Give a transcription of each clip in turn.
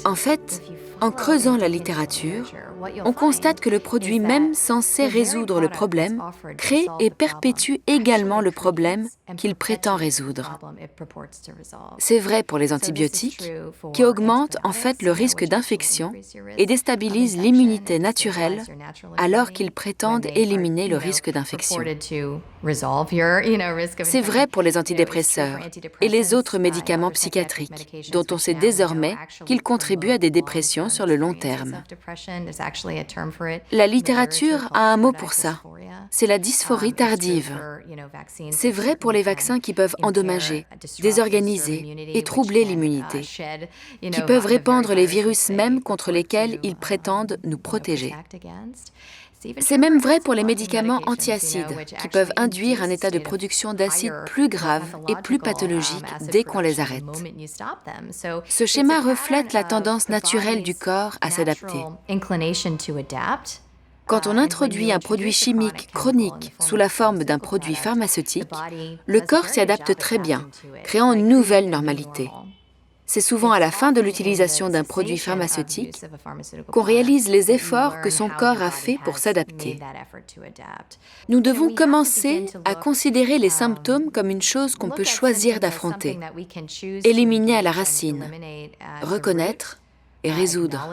En fait, en creusant la littérature, on constate que le produit même censé résoudre le problème crée et perpétue également le problème qu'il prétend résoudre. C'est vrai pour les antibiotiques, qui augmentent en fait le risque d'infection et déstabilisent l'immunité naturelle alors qu'ils prétendent éliminer le risque d'infection. C'est vrai pour les antidépresseurs et les autres médicaments psychiatriques, dont on sait désormais qu'ils contribuent à des dépressions sur le long terme. La littérature a un mot pour ça. C'est la dysphorie tardive. C'est vrai pour les vaccins qui peuvent endommager, désorganiser et troubler l'immunité, qui peuvent répandre les virus mêmes contre lesquels ils prétendent nous protéger. C'est même vrai pour les médicaments antiacides, qui peuvent induire un état de production d'acide plus grave et plus pathologique dès qu'on les arrête. Ce schéma reflète la tendance naturelle du corps à s'adapter. Quand on introduit un produit chimique chronique sous la forme d'un produit pharmaceutique, le corps s'y adapte très bien, créant une nouvelle normalité. C'est souvent à la fin de l'utilisation d'un produit pharmaceutique qu'on réalise les efforts que son corps a faits pour s'adapter. Nous devons commencer à considérer les symptômes comme une chose qu'on peut choisir d'affronter, éliminer à la racine, reconnaître et résoudre.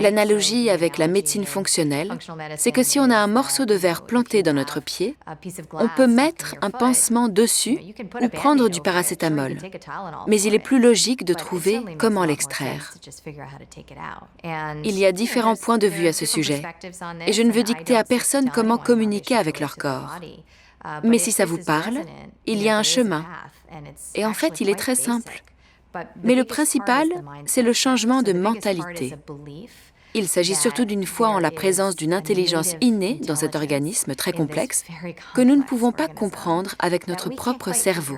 L'analogie avec la médecine fonctionnelle, c'est que si on a un morceau de verre planté dans notre pied, on peut mettre un pansement dessus ou prendre du paracétamol. Mais il est plus logique de trouver comment l'extraire. Il y a différents points de vue à ce sujet, et je ne veux dicter à personne comment communiquer avec leur corps. Mais si ça vous parle, il y a un chemin. Et en fait, il est très simple. Mais le principal, c'est le changement de mentalité. Il s'agit surtout d'une foi en la présence d'une intelligence innée dans cet organisme très complexe que nous ne pouvons pas comprendre avec notre propre cerveau.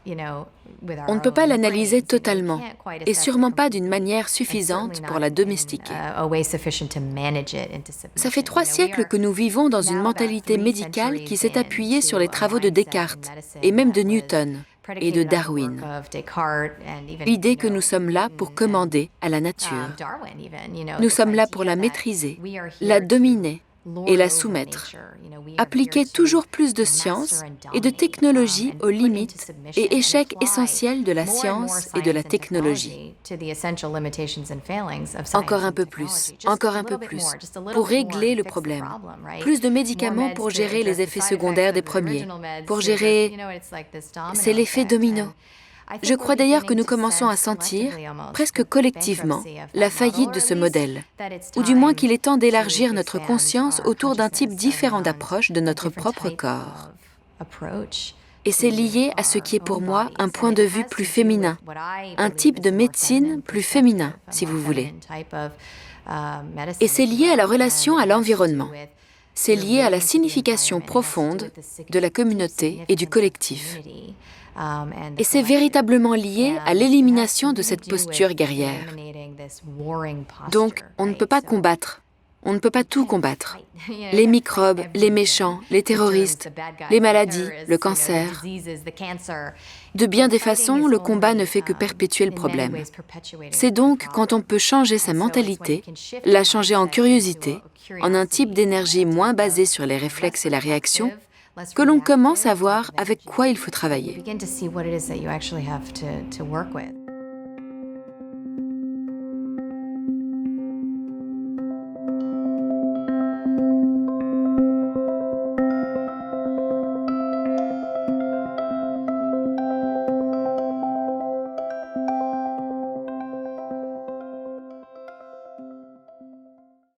On ne peut pas l'analyser totalement, et sûrement pas d'une manière suffisante pour la domestiquer. Ça fait 3 siècles que nous vivons dans une mentalité médicale qui s'est appuyée sur les travaux de Descartes, et même de Newton, et de Darwin. L'idée que nous sommes là pour commander à la nature. Nous sommes là pour la maîtriser, la dominer et la soumettre. Appliquer toujours plus de science et de technologie aux limites et échecs essentiels de la science et de la technologie. Encore un peu plus, pour régler le problème. Plus de médicaments pour gérer les effets secondaires des premiers, pour gérer... C'est l'effet domino. Je crois d'ailleurs que nous commençons à sentir, presque collectivement, la faillite de ce modèle, ou du moins qu'il est temps d'élargir notre conscience autour d'un type différent d'approche de notre propre corps. Et c'est lié à ce qui est pour moi un point de vue plus féminin, un type de médecine plus féminin, si vous voulez. Et c'est lié à la relation à l'environnement. C'est lié à la signification profonde de la communauté et du collectif. Et c'est véritablement lié à l'élimination de cette posture guerrière. Donc, on ne peut pas combattre. On ne peut pas tout combattre. Les microbes, les méchants, les terroristes, les maladies, le cancer. De bien des façons, le combat ne fait que perpétuer le problème. C'est donc quand on peut changer sa mentalité, la changer en curiosité, en un type d'énergie moins basé sur les réflexes et la réaction, que l'on commence à voir avec quoi il faut travailler.